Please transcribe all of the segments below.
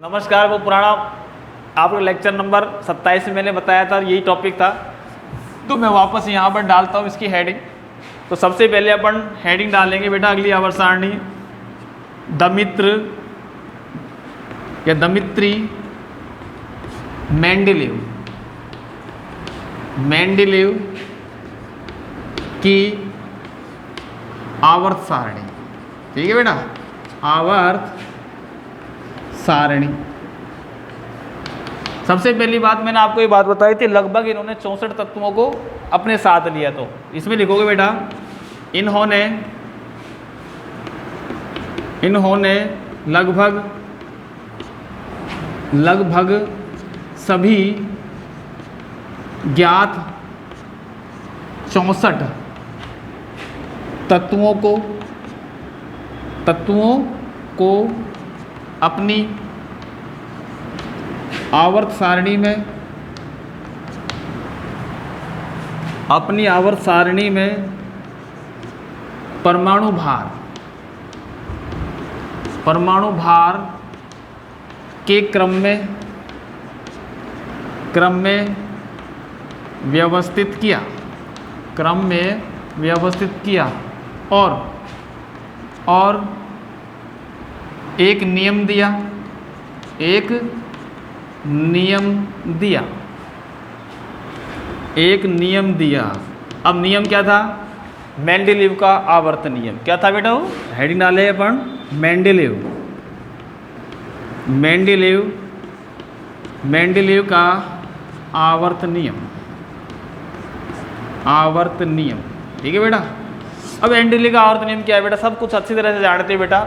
नमस्कार। वो पुराना आपका लेक्चर नंबर 27 में मैंने बताया था, यही टॉपिक था, तो मैं वापस यहाँ पर डालता हूँ इसकी हेडिंग। तो सबसे पहले अपन हेडिंग डालेंगे बेटा अगली आवर्त सारणी दमित्र या दमित्री मेंडेलीव की आवर्त सारणी। ठीक है बेटा, आवर्त सारणी। सबसे पहली बात मैंने आपको ये बात बताई थी, लगभग इन्होंने 64 तत्वों को अपने साथ लिया। तो इसमें लिखोगे बेटा इन्होंने लगभग सभी ज्ञात 64 तत्वों को अपनी आवर्त सारणी में परमाणु भार के क्रम में व्यवस्थित किया और एक नियम दिया। अब नियम क्या था? मेंडेलीव का आवर्त नियम। क्या था बेटा? वो हेडिंग डाले अपन मेंडेलीव का आवर्त नियम। ठीक है बेटा। अब मेंडेलीव का आवर्त नियम क्या है बेटा? सब कुछ अच्छी तरह से जानते हैं बेटा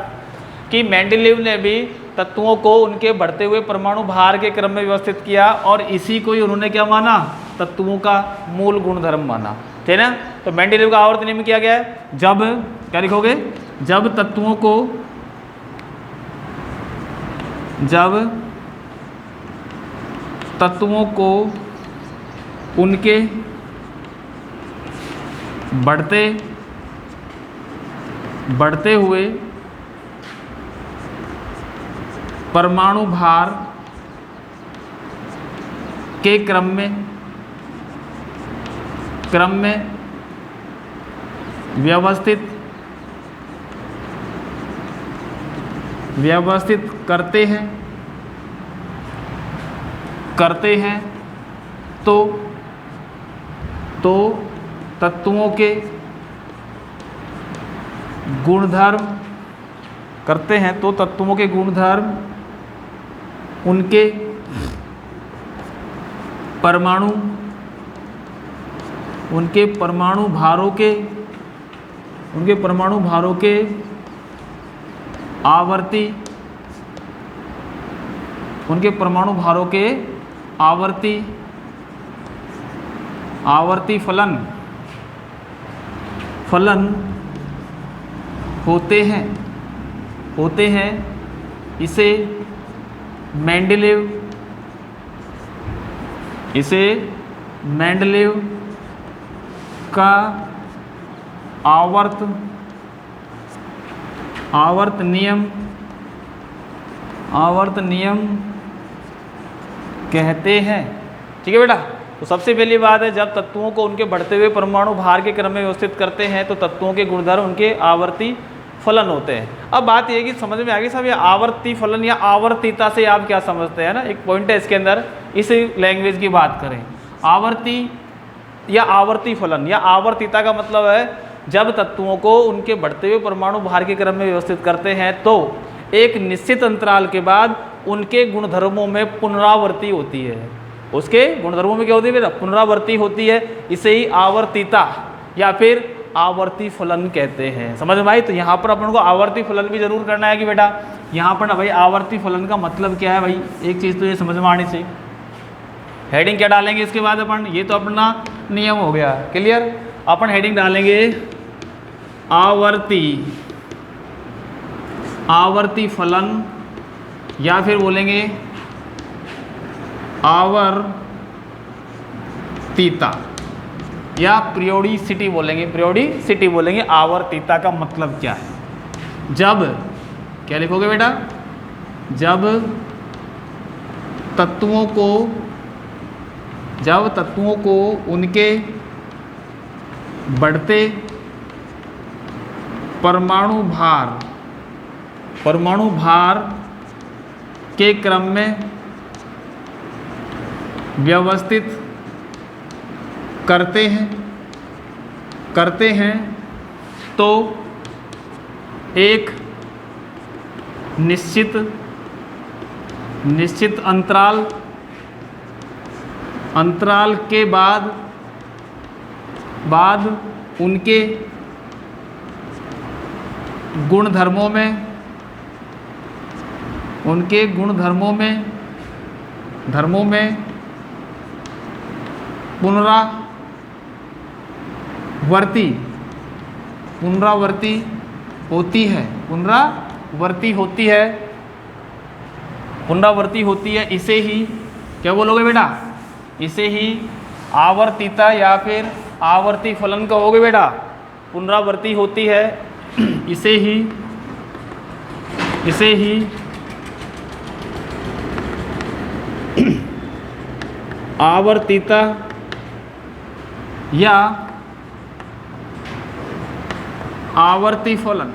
कि मेंडेलीव ने भी तत्वों को उनके बढ़ते हुए परमाणु भार के क्रम में व्यवस्थित किया और इसी को ही उन्होंने क्या माना? तत्वों का मूल गुणधर्म माना। ठीक है ना? तो मेंडेलीव का आवर्त नियम किया गया है, जब क्या लिखोगे? जब तत्वों को उनके बढ़ते हुए परमाणु भार के क्रम में व्यवस्थित करते हैं तो तत्वों के गुणधर्म उनके परमाणु भारों के आवर्ती फलन होते हैं। इसे मेंडेलीव का आवर्त नियम कहते हैं। ठीक है बेटा। तो सबसे पहली बात है, जब तत्वों को उनके बढ़ते हुए परमाणु भार के क्रम में व्यवस्थित करते हैं तो तत्वों के गुणधर्म उनके आवर्ती फलन होते हैं। अब बात यह कि समझ में आ गई साहब, ये आवर्ती फलन या आवर्तीता से आप क्या समझते हैं ना? एक पॉइंट है इसके अंदर, इस लैंग्वेज की बात करें। आवर्ती या आवर्ती फलन या आवर्तीता का मतलब है जब तत्वों को उनके बढ़ते हुए परमाणु भार के क्रम में व्यवस्थित करते हैं तो एक निश्चित अंतराल के बाद उनके गुणधर्मों में पुनरावृत्ति होती है। उसके गुणधर्मों में क्या होती है बेटा? पुनरावृत्ति होती है। इसे ही आवर्तीता या फिर आवर्ती फलन कहते हैं। समझ में आई? तो यहाँ पर अपन को आवर्ती फलन भी जरूर करना है कि बेटा यहाँ पर ना भाई आवर्ती फलन का मतलब क्या है भाई, एक चीज़ तो ये समझ में आनी चाहिए। हेडिंग क्या डालेंगे इसके बाद अपन? ये तो अपना नियम हो गया, क्लियर। अपन हेडिंग डालेंगे आवर्ती फलन या फिर बोलेंगे आवर्तीता या पीरियोडिसिटी बोलेंगे। आवर्तीता का मतलब क्या है? जब क्या लिखोगे बेटा? जब तत्वों को उनके बढ़ते परमाणु भार के क्रम में व्यवस्थित करते हैं तो एक निश्चित अंतराल के बाद उनके गुणधर्मों में पुनरावर्ती होती है। इसे ही क्या बोलोगे बेटा? इसे ही आवर्तिता या फिर आवर्ती फलन कहोगे बेटा। पुनरावर्ती होती है, इसे ही आवर्तिता या आवर्ती फलन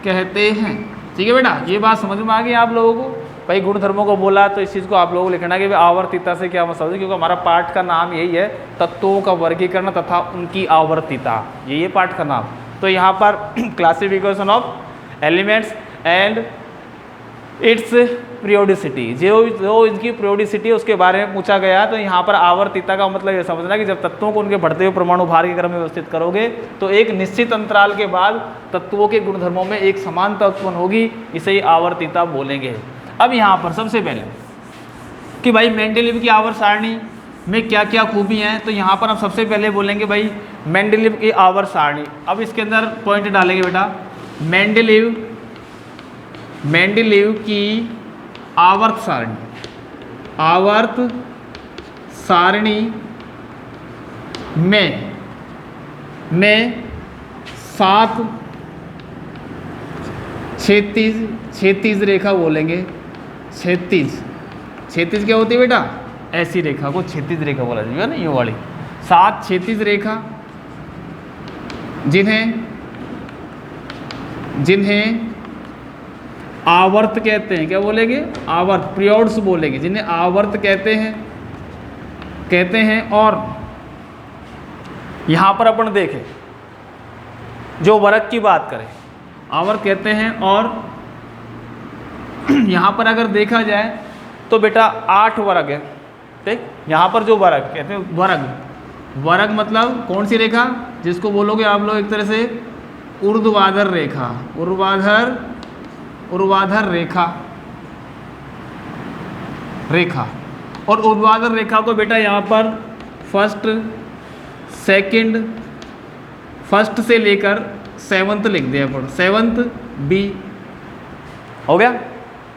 कहते हैं। ठीक है बेटा, ये बात समझ में आ गई आप लोगों को? भाई गुणधर्मों को बोला तो इस चीज़ को आप लोगों को लिखना है कि आवर्तिता से क्या मतलब है, क्योंकि हमारा पाठ का नाम यही है, तत्वों का वर्गीकरण तथा उनकी आवर्तिता, ये पाठ का नाम। तो यहाँ पर classification of elements and it's periodicity, जो इनकी पीरियोडिसिटी उसके बारे में पूछा गया। तो यहाँ पर आवर्तिता का मतलब ये समझना कि जब तत्वों को उनके बढ़ते हुए परमाणु भार के क्रम में व्यवस्थित करोगे तो एक निश्चित अंतराल के बाद तत्वों के गुणधर्मों में एक समानता उत्पन्न होगी, इसे ही आवर्तिता बोलेंगे। अब यहाँ पर सबसे पहले कि भाई मेंडेलीव की आवर्त सारणी में क्या क्या खूबी हैं, तो यहाँ पर हम सबसे पहले बोलेंगे भाई मेंडेलीव की आवर्त सारणी। अब इसके अंदर पॉइंट डालेंगे बेटा, मेंडेलीव की आवर्त सारणी में 7 क्षैतिज रेखा बोलेंगे। क्षैतिज क्या होती है बेटा? ऐसी रेखा को क्षैतिज रेखा बोला जाएगा ना, ये वाली 7 क्षैतिज रेखा, जिन्हें आवर्त कहते हैं। क्या बोलेंगे? आवर्त, पीरियड्स बोलेंगे, जिन्हें आवर्त कहते हैं। और यहाँ पर अपन देखें, जो वर्ग की बात करें, आवर्त कहते हैं। और यहाँ पर अगर देखा जाए तो बेटा 8 वर्ग है। ठीक, यहाँ पर जो वर्ग कहते हैं, वर्ग मतलब कौन सी रेखा? जिसको बोलोगे आप लोग एक तरह से ऊर्ध्वाधर रेखा, ऊर्ध्वाधर रेखा। और ऊर्ध्वाधर रेखा को बेटा यहाँ पर फर्स्ट से लेकर 7th लिख दिया पर 7th बी हो गया,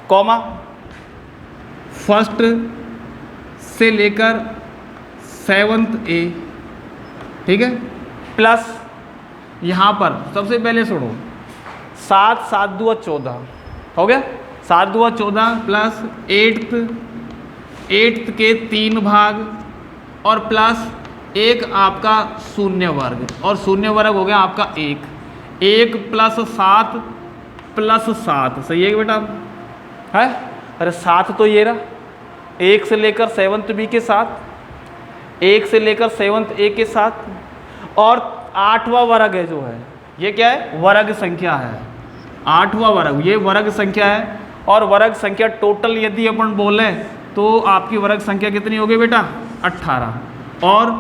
कॉमा फर्स्ट से लेकर 7th ए। ठीक है, प्लस यहाँ पर सबसे पहले सुनो 7 7 2 14 हो गया, 7 2 14 प्लस 8th के 3 भाग और प्लस एक आपका शून्य वर्ग, और शून्य वर्ग हो गया आपका 1 प्लस 7 प्लस 7। सही है बेटा? है, अरे 7 तो ये रहा, 1 से लेकर 7th बी के साथ, 1 से लेकर 7th ए के साथ, और 8वां वर्ग है जो है, ये क्या है? वर्ग संख्या है। 8वां वर्ग, ये वर्ग संख्या है। और वर्ग संख्या टोटल यदि अपन बोले तो आपकी वर्ग संख्या कितनी होगी बेटा? 18। और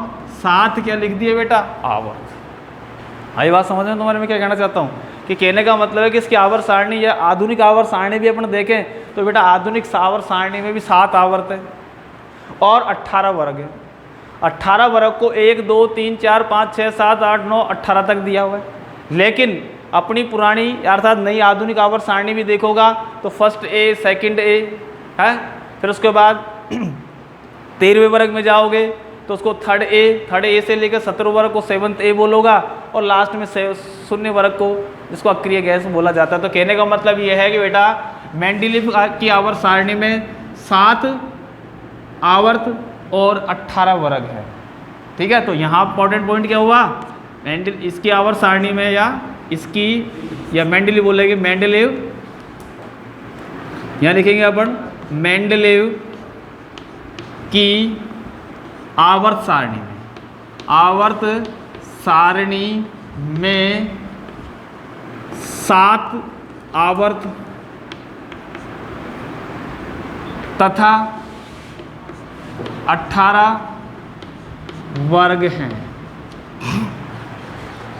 7 क्या लिख दिए बेटा? आवर्त। आई बात समझ में तुम्हारे? मैं क्या कहना चाहता हूँ कि कहने का मतलब है कि इसकी आवर्त सारणी या आधुनिक आवर्त सारणी भी अपन देखें तो बेटा आधुनिक आवर्त सारणी में भी 7 आवर्त है और 18 वर्ग है। 18 वर्ग को 1 2 3 4 5 6 7 8 9 18 तक दिया हुआ है। लेकिन अपनी पुरानी अर्थात नई आधुनिक आवर्त सारणी भी देखोगा तो फर्स्ट ए, सेकंड ए है, फिर उसके बाद 13वें वर्ग में जाओगे तो उसको थर्ड ए से लेकर 17वें वर्ग को 7th ए बोलोगा, और लास्ट में शून्य वर्ग को जिसको अक्रिय गैस बोला जाता है। तो कहने का मतलब ये है कि बेटा मेंडेलीव की आवर्त सारणी में 7 आवर्त और 18 वर्ग है। ठीक है, तो यहाँ इंपॉर्टेंट पॉइंट क्या हुआ, इसकी आवर्त सारणी में या इसकी या मेंडेलीव बोलेंगे, मेंडेलीव यहाँ लिखेंगे अपन मेंडेलीव की आवर्त सारणी में, आवर्त सारणी में 7 आवर्त तथा 18 वर्ग हैं।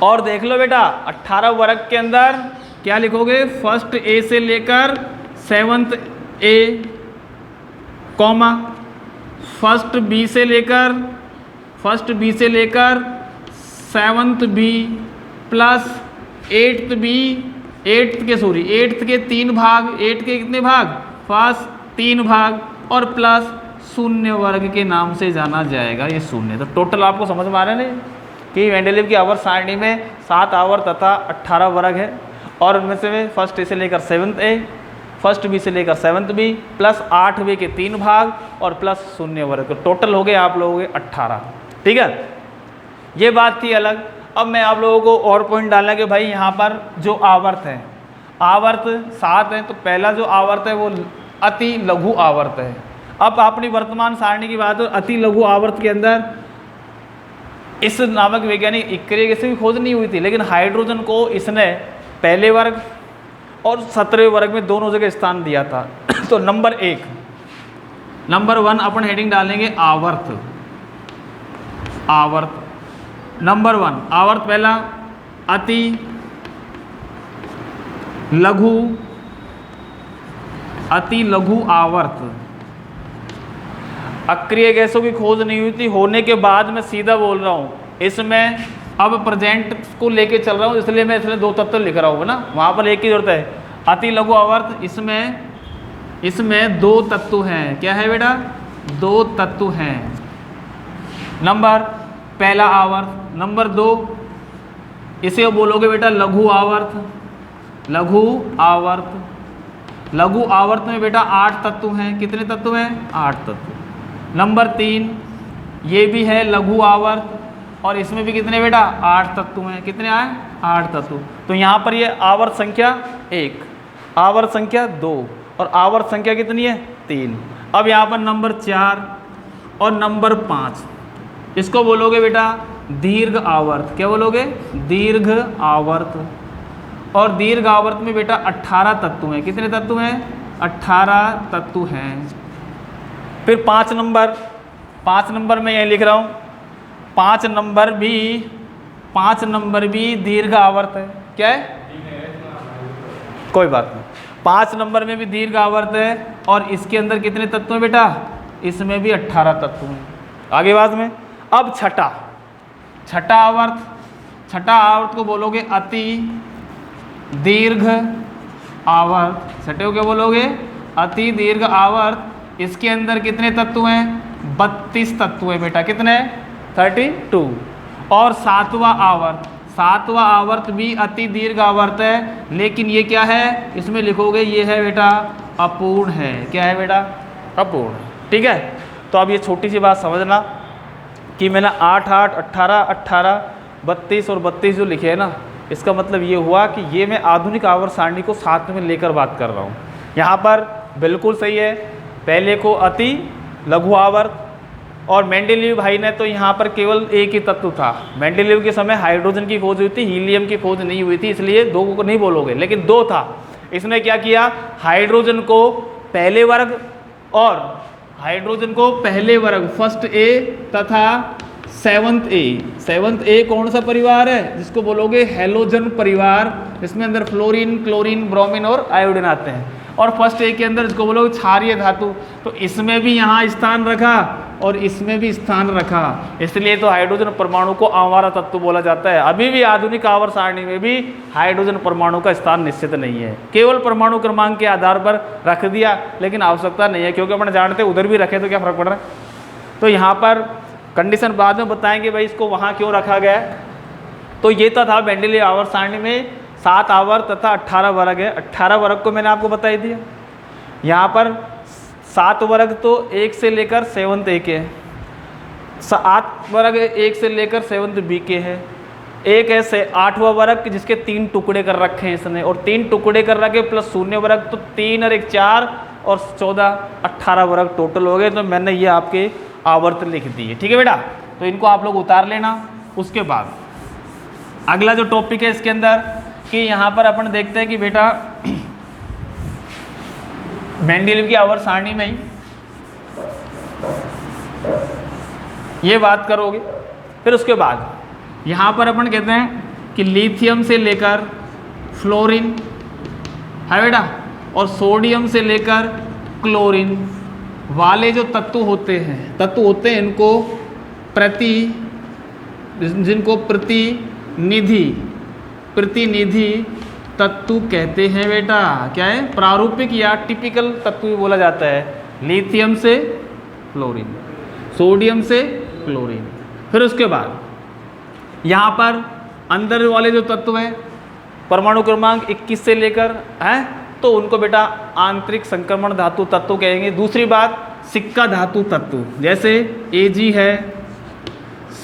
और देख लो बेटा 18 वर्ग के अंदर क्या लिखोगे, फर्स्ट ए से लेकर 7th ए कॉमा फर्स्ट बी से लेकर 7th B plus 8th B, 8th के 3 भाग, 8 के कितने भाग, फर्स्ट 3 भाग और प्लस शून्य वर्ग के नाम से जाना जाएगा ये शून्य। तो टोटल आपको समझ में आ रहा है ना कि मेंडेलीव की आवर्त सारणी में 7 आवर्त तथा 18 वर्ग है और उनमें से फर्स्ट ए से लेकर 7th ए, फर्स्ट बी से लेकर 7th बी प्लस 8 बी के 3 भाग और प्लस शून्य वर्ग, तो टोटल हो गए आप लोगों के 18। ठीक है, ये बात थी अलग। अब मैं आप लोगों को और पॉइंट डालना कि भाई यहाँ पर जो आवर्त है, आवर्त 7 है, तो पहला जो आवर्त है वो अति लघु आवर्त है। अब अपनी वर्तमान सारणी की बात हो, अति लघु आवर्त के अंदर इस नामक वैज्ञानिक इक्करे से भी खोज नहीं हुई थी, लेकिन हाइड्रोजन को इसने पहले वर्ग और 17वें वर्ग में दोनों जगह स्थान दिया था। तो नंबर 1 अपन हेडिंग डालेंगे आवर्त, आवर्त नंबर 1 आवर्त पहला अति लघु आवर्त। अक्रिय गैसों की खोज नहीं हुई थी, होने के बाद मैं सीधा बोल रहा हूँ, इसमें अब प्रेजेंट को लेके चल रहा हूँ, इसलिए मैं इसमें 2 तत्व लिख रहा हूँ ना, वहाँ पर एक ही जरूरत है, अति लघु आवर्त। इसमें 2 तत्व हैं। क्या है बेटा, 2 तत्व हैं। नंबर पहला आवर्त। नंबर 2 इसे बोलोगे बेटा लघु आवर्त, लघु आवर्त। लघु आवर्त में बेटा 8 तत्व हैं। कितने तत्व हैं, 8 तत्व। नंबर 3 ये भी है लघु आवर्त और इसमें भी कितने बेटा, 8 तत्व हैं। कितने आए, 8 तत्व। तो यहाँ पर ये आवर्त संख्या 1, आवर्त संख्या 2 और आवर्त संख्या कितनी है, 3। अब यहाँ पर नंबर 4 और नंबर 5 इसको बोलोगे बेटा दीर्घ आवर्त। क्या बोलोगे, दीर्घ आवर्त। और दीर्घ आवर्त में बेटा 18 तत्व हैं। कितने तत्व हैं, 18 तत्व हैं। फिर 5 नंबर में यही लिख रहा हूँ, 5 नंबर भी दीर्घ आवर्त है। क्या है, कोई बात नहीं, 5 नंबर में भी दीर्घ आवर्त है और इसके अंदर कितने तत्व हैं बेटा, इसमें भी 18 तत्व हैं। आगे बाद में अब छठा आवर्त को बोलोगे अति दीर्घ आवर्त। छठे को क्या बोलोगे, अति दीर्घ आवर्त। इसके अंदर कितने तत्व हैं, 32 तत्व है बेटा। कितने, 32। और 7वां आवर्त भी अति दीर्घ आवर्त है, लेकिन ये क्या है, इसमें लिखोगे ये है बेटा अपूर्ण है। क्या है बेटा, अपूर्ण। ठीक है, तो अब ये छोटी सी बात समझना कि मैंने 8, 18, 18, 32 और 32 जो लिखे हैं ना, इसका मतलब ये हुआ कि ये मैं आधुनिक आवर्त सारणी को साथ में लेकर बात कर रहा हूँ। यहाँ पर बिल्कुल सही है, पहले को अति लघु आवर्त। और मेंडेलीव भाई ने तो यहाँ पर केवल एक ही तत्व था। मेंडेलीव के समय हाइड्रोजन की खोज हुई थी, हीलियम की खोज नहीं हुई थी, इसलिए 2 को नहीं बोलोगे, लेकिन 2 था। इसने क्या किया, हाइड्रोजन को पहले वर्ग फर्स्ट ए तथा 7th ए कौन सा परिवार है, जिसको बोलोगे हैलोजन परिवार। इसमें अंदर फ्लोरीन, क्लोरीन, ब्रोमीन और आयोडीन आते हैं। और फर्स्ट ए के अंदर इसको बोलोगे क्षारीय धातु। तो इसमें भी यहाँ स्थान रखा और इसमें भी स्थान रखा, इसलिए तो हाइड्रोजन परमाणु को आवारा तत्व बोला जाता है। अभी भी आधुनिक आवर्त सारणी में भी हाइड्रोजन परमाणु का स्थान निश्चित नहीं है, केवल परमाणु क्रमांक के आधार पर रख दिया, लेकिन आवश्यकता नहीं है, क्योंकि अपन जानते उधर भी रखे तो क्या फर्क पड़ रहा है। तो यहाँ पर कंडीशन बाद में बताएंगे भाई इसको वहाँ क्यों रखा गया है। तो ये तो था मेंडेलीव आवर्त सारणी में 7 आवर्त तथा 18 वर्ग है। 18 वर्ग को मैंने आपको बता ही दिया। यहाँ पर 7 वर्ग तो 1 से लेकर 7th A के है, 8 वर्ग 1 से लेकर 7th B के है, एक ऐसे 8वां वर्ग जिसके 3 टुकड़े कर रखे हैं इसने, और 3 टुकड़े कर रखे प्लस 0 वर्ग, तो 3 और 1 4 और 14 18 वर्ग टोटल हो गए। तो मैंने ये आपके आवर्त लिख दी है। ठीक है बेटा, तो इनको आप लोग उतार लेना। उसके बाद अगला जो टॉपिक है इसके अंदर कि यहाँ पर अपन देखते हैं कि बेटा मेंडेलीव की आवर्त सारणी में ही ये बात करोगे। फिर उसके बाद यहाँ पर अपन कहते हैं कि लिथियम से लेकर फ्लोरीन है बेटा, और सोडियम से लेकर क्लोरीन वाले जो तत्व होते हैं इनको जिनको प्रतिनिधि तत्व कहते हैं बेटा। क्या है? प्रारूपिक या टिपिकल तत्व भी बोला जाता है। लिथियम से फ्लोरीन, सोडियम से क्लोरीन। फिर उसके बाद यहाँ पर अंदर वाले जो तत्व हैं परमाणु क्रमांक 21 से लेकर हैं, तो उनको बेटा आंतरिक संक्रमण धातु तत्व कहेंगे। दूसरी बात सिक्का धातु तत्व, जैसे Ag है,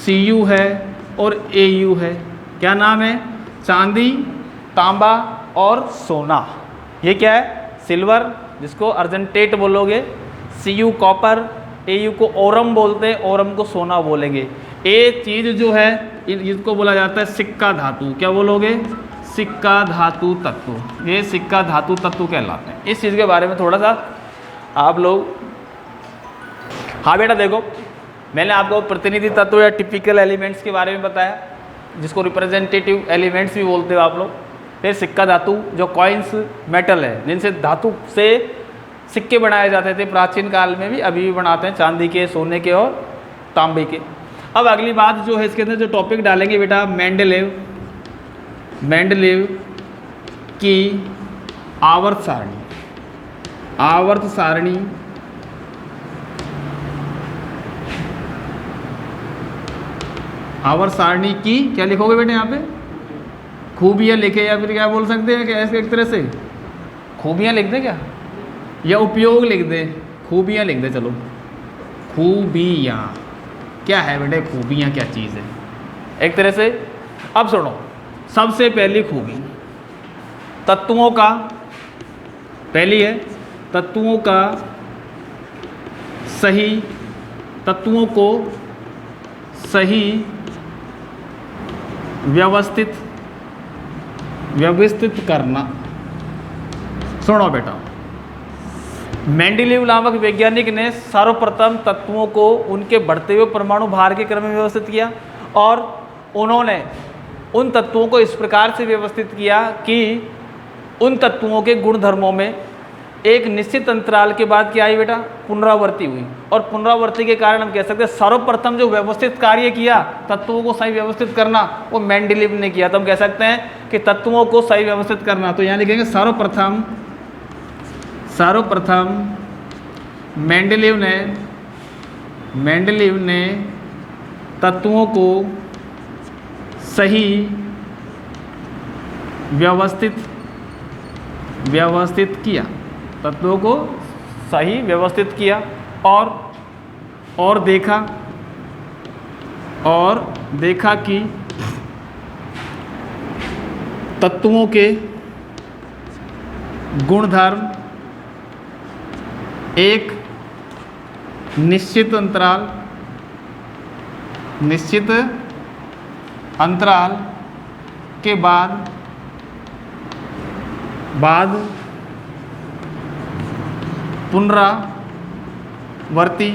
Cu है और Au है। क्या नाम है? चांदी, तांबा और सोना। ये क्या है? सिल्वर, जिसको अर्जेंटेट बोलोगे, Cu कॉपर, Au को ओरम बोलते हैं, ओरम को सोना बोलेंगे। ये चीज़ जो है इसको बोला जाता है सिक्का धातु। क्या बोलोगे? सिक्का धातु तत्व। ये सिक्का धातु तत्व कहलाते हैं। इस चीज़ के बारे में थोड़ा सा आप लोग, हाँ बेटा देखो, मैंने आपको प्रतिनिधि तत्व या टिपिकल एलिमेंट्स के बारे में बताया, जिसको रिप्रेजेंटेटिव एलिमेंट्स भी बोलते हो आप लोग। फिर सिक्का धातु जो कॉइन्स मेटल है, जिनसे धातु से सिक्के बनाए जाते थे प्राचीन काल में भी, अभी भी बनाते हैं, चांदी के, सोने के और तांबे के। अब अगली बात जो है इसके अंदर जो टॉपिक डालेंगे बेटा, मेंडेलीव की आवर्त सारणी। आवर्त सारणी आवर्त सारणी की क्या लिखोगे बेटे यहाँ पे? खूबियाँ लिखे, या फिर क्या बोल सकते हैं कि ऐसे एक तरह से खूबियाँ लिख दें क्या, या उपयोग लिख दें? खूबियाँ लिख दें। चलो, खूबियाँ क्या है बेटे? खूबियाँ क्या चीज़ है एक तरह से। अब सुनो, सबसे पहली खूबी तत्वों का, पहली है तत्वों को सही व्यवस्थित करना। सुनो बेटा, मेंडेलीव नामक वैज्ञानिक ने सर्वप्रथम तत्वों को उनके बढ़ते हुए परमाणु भार के क्रम में व्यवस्थित किया, और उन्होंने उन तत्वों को इस प्रकार से व्यवस्थित किया कि उन तत्वों के गुणधर्मों में एक निश्चित अंतराल के बाद क्या आई बेटा? पुनरावृत्ति हुई। और पुनरावृत्ति के कारण हम कह सकते हैं सर्वप्रथम जो व्यवस्थित कार्य किया तत्वों को सही व्यवस्थित करना, वो मेंडेलीव ने किया। तो हम कह सकते हैं कि तत्वों को सही व्यवस्थित करना, तो यहाँ लिखेंगे सर्वप्रथम मेंडेलीव ने तत्वों को सही व्यवस्थित किया, तत्वों को सही व्यवस्थित किया, और देखा कि तत्वों के गुणधर्म एक निश्चित अंतराल के बाद पुनरावृत्ति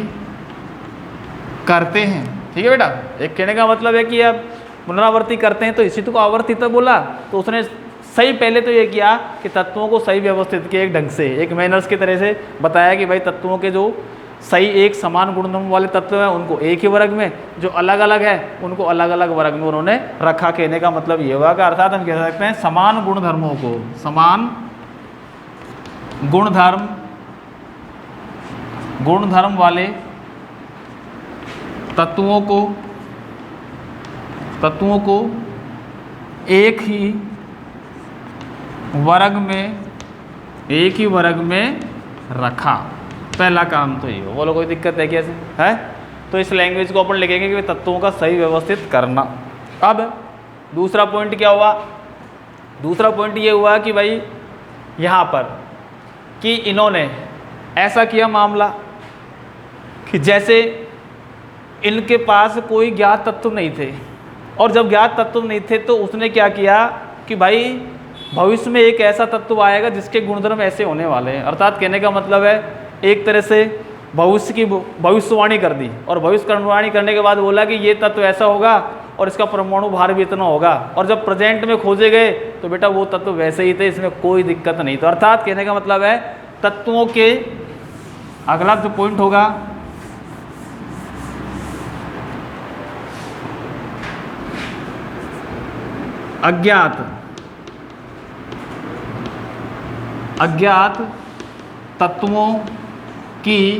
करते हैं। ठीक है बेटा, एक कहने का मतलब है कि अब पुनरावृत्ति करते हैं, तो इसी को आवर्तित बोला। तो उसने सही पहले तो ये किया कि तत्वों को सही व्यवस्थित किया, एक ढंग से, एक मैनर्स की तरह से बताया कि भाई तत्वों के जो सही एक समान गुणधर्म वाले तत्व हैं उनको एक ही वर्ग में, जो अलग अलग है उनको अलग अलग वर्ग में उन्होंने रखा। कहने का मतलब ये हुआ, का अर्थात हम कह सकते हैं समान गुणधर्म वाले तत्वों को एक ही वर्ग में रखा। पहला काम तो ये हो। बोलो कोई दिक्कत है कैसे है? तो इस लैंग्वेज को अपन लिखेंगे कि तत्वों का सही व्यवस्थित करना। अब दूसरा पॉइंट क्या हुआ? दूसरा पॉइंट ये हुआ कि भाई यहाँ पर कि इन्होंने ऐसा किया मामला कि जैसे इनके पास कोई ज्ञात तत्व नहीं थे, और जब ज्ञात तत्व नहीं थे तो उसने क्या किया कि भाई भविष्य में एक ऐसा तत्व आएगा जिसके गुणधर्म ऐसे होने वाले हैं। अर्थात कहने का मतलब है एक तरह से भविष्य की भविष्यवाणी कर दी, और भविष्यवाणी करने के बाद बोला कि ये तत्व ऐसा होगा और इसका परमाणु भार भी इतना होगा, और जब प्रेजेंट में खोजे गए तो बेटा वो तत्व वैसे ही थे, इसमें कोई दिक्कत नहीं। तो अर्थात कहने का मतलब है तत्वों के, अगला जो पॉइंट होगा अज्ञात तत्वों की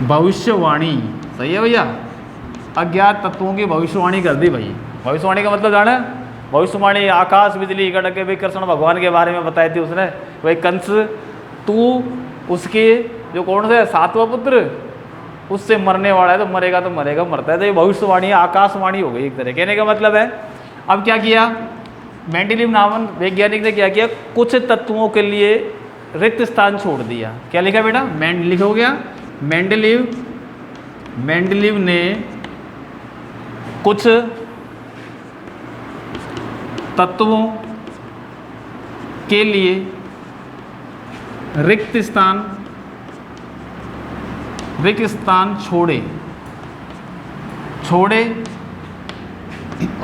भविष्यवाणी। सही है भैया? अज्ञात तत्वों की भविष्यवाणी कर दी भाई। भविष्यवाणी का मतलब जाना? भविष्यवाणी आकाश बिजली गणक विकर्षण भगवान के बारे में बताई थी उसने। भाई कंस, तू उसके जो कौन से सातवां पुत्र, उससे मरने वाला है, तो मरेगा तो मरेगा, मरता है। तो ये भविष्यवाणी आकाशवाणी हो गई एक तरह। कहने का मतलब है अब क्या किया मेंडलीव नामक वैज्ञानिक ने, क्या किया, कुछ तत्वों के लिए रिक्त स्थान छोड़ दिया। क्या लिखा बेटा? लिखा हो गया मेंडलीव ने कुछ तत्वों के लिए रिक्त स्थान छोड़े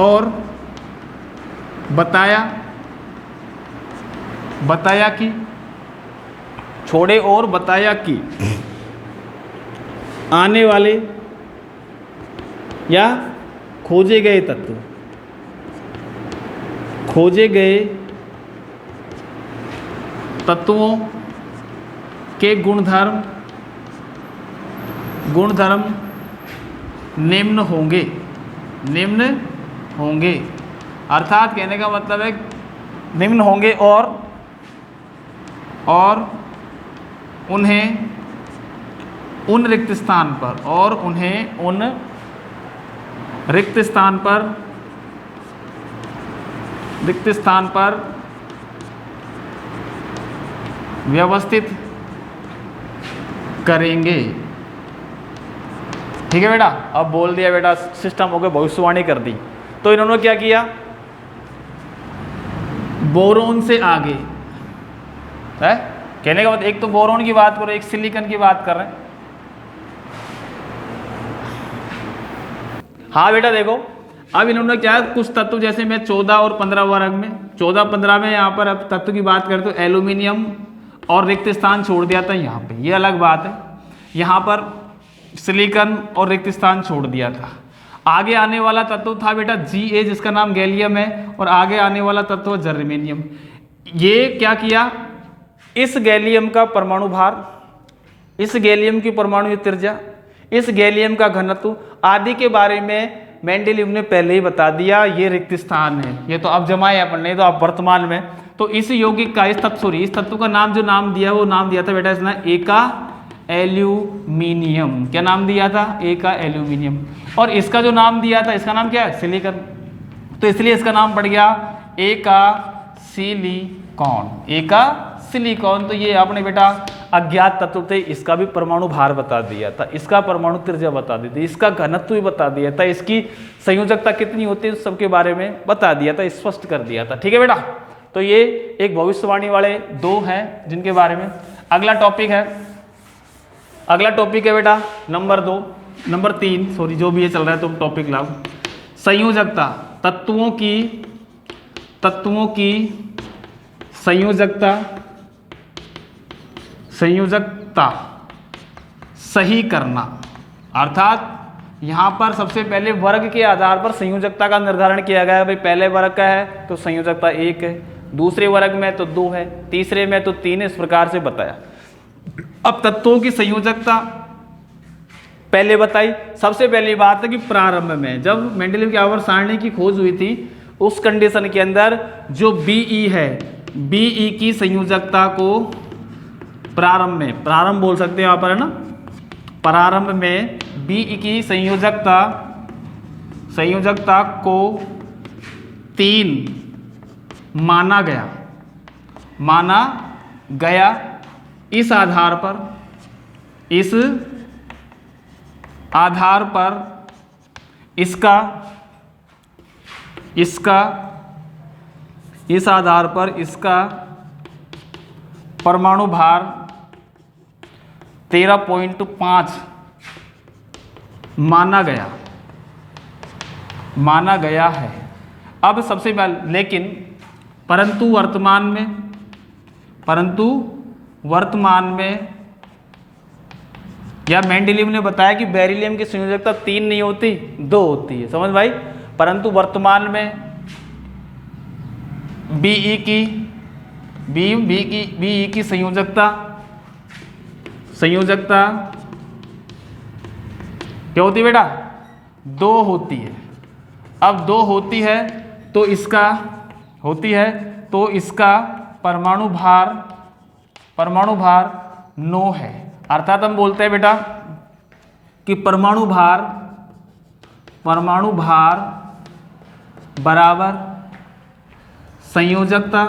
और बताया कि आने वाले या खोजे गए तत्वों के गुणधर्म निम्न होंगे। अर्थात कहने का मतलब है निम्न होंगे और उन्हें उन रिक्त स्थान पर व्यवस्थित करेंगे। ठीक है बेटा? अब बोल दिया बेटा, सिस्टम हो गया, भविष्यवाणी कर दी। तो इन्होंने क्या किया, बोरोन से आगे है। कहने का मतलब एक तो बोरोन की बात करो, एक सिलिकॉन की बात कर रहे हैं। हाँ बेटा देखो, अब इन्होंने क्या, कुछ तत्व जैसे मैं 14 और 15 वर्ग में, 14-15 में यहाँ पर अब तत्व की बात करें तो एल्यूमिनियम और रिक्त स्थान छोड़ दिया था यहाँ पे, ये अलग बात है। यहाँ पर सिलिकॉन और रिक्त स्थान छोड़ दिया था। आगे आने वाला तत्व था बेटा Ga, जिसका नाम गैलियम है, और आगे आने वाला तत्व जर्मेनियम। ये क्या किया, इस गैलियम का परमाणु भार, इस गैलियम की परमाणु त्रिज्या, इस गैलियम का घनत्व आदि के बारे में मेंडलीव ने पहले ही बता दिया। ये रिक्त स्थान है, ये तो अब जमाए अपन ने, तो अब वर्तमान में तो इस यौगिक का, इस तत्व का नाम जो नाम दिया, वो नाम दिया था बेटा इसने एका एल्यूमिनियम। क्या नाम दिया था? एका एल्यूमिनियम। और इसका जो नाम दिया था, इसका नाम क्या है? सिलिकॉन। तो इसलिए इसका नाम पड़ गया एका सिलिकॉन। तो ये आपने बेटा अज्ञात तत्व थे, इसका भी परमाणु भार बता दिया था, इसका परमाणु त्रिज्या बता दी थी, इसका घनत्व भी बता दिया था, इसकी संयोजकता कितनी होती है सबके बारे में बता दिया था, स्पष्ट कर दिया था। ठीक है बेटा? तो ये एक भविष्यवाणी वाले दो हैं जिनके बारे में। अगला टॉपिक है बेटा नंबर 3, सॉरी जो भी ये चल रहा है तो टॉपिक लाओ। संयोजकता, तत्वों की संयोजकता सही करना। अर्थात यहाँ पर सबसे पहले वर्ग के आधार पर संयोजकता का निर्धारण किया गया है। भाई पहले वर्ग का है तो संयोजकता 1 है, दूसरे वर्ग में तो 2 है, तीसरे में तो 3 है, इस प्रकार से बताया। अब तत्वों की संयोजकता पहले बताई। सबसे पहली बात है कि प्रारंभ में जब मेंडलीव की आवर्त सारणी की खोज हुई थी, उस कंडीशन के अंदर जो Be है Be की संयोजकता को प्रारंभ बोल सकते हैं यहाँ पर, है ना। प्रारंभ में Be की संयोजकता को 3 माना गया। इस आधार पर इसका परमाणु भार 13.5 माना गया है। अब सबसे पहले लेकिन परंतु वर्तमान में या मेंडेलीव ने बताया कि बेरिलियम की संयोजकता 3 नहीं होती, 2 होती है। समझ भाई। परंतु वर्तमान में Be की संयोजकता क्या होती है बेटा? 2 होती है। अब 2 होती है तो इसका परमाणु भार 9 है। अर्थात हम बोलते हैं बेटा कि परमाणु भार बराबर संयोजकता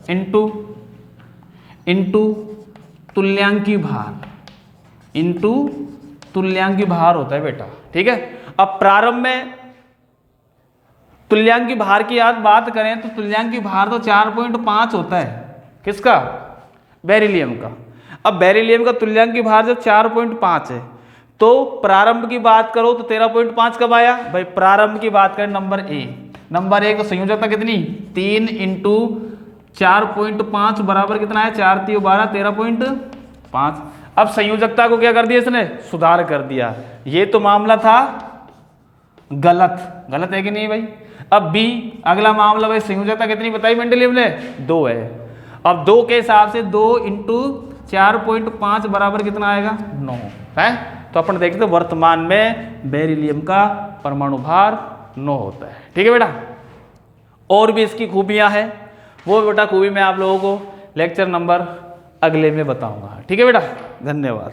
इंटू तुल्यांकी भार होता है बेटा। ठीक है। अब प्रारंभ में तुल्यांकी भार की बात करें तो तुल्यांकी भार तो 4.5 होता है। किसका? बेरिलियम का। अब बेरिलियम का तुल्यांकी भार जब 4.5 है तो प्रारंभ की बात करो तो 13.5 कब आया भाई? प्रारंभ की बात करें नंबर ए को संयोजकता कितनी? 3 इंटू 4.5 बराबर कितना है? 4 3 12 13.5। अब संयोजकता को क्या कर दिया इसने? सुधार कर दिया। ये तो मामला था गलत है कि नहीं भाई? अब बी अगला मामला भाई, संयोजकता कितनी बताई मेंडेलीव ने? 2 है। अब 2 के हिसाब से 2 इंटू 4.5 बराबर कितना आएगा? 9 है। तो अपन देखते हैं वर्तमान में बेरिलियम का परमाणु भार 9 होता है। ठीक है बेटा। और भी इसकी खूबियां हैं, वो बेटा खूबी मैं आप लोगों को लेक्चर नंबर अगले में बताऊंगा। ठीक है बेटा। धन्यवाद।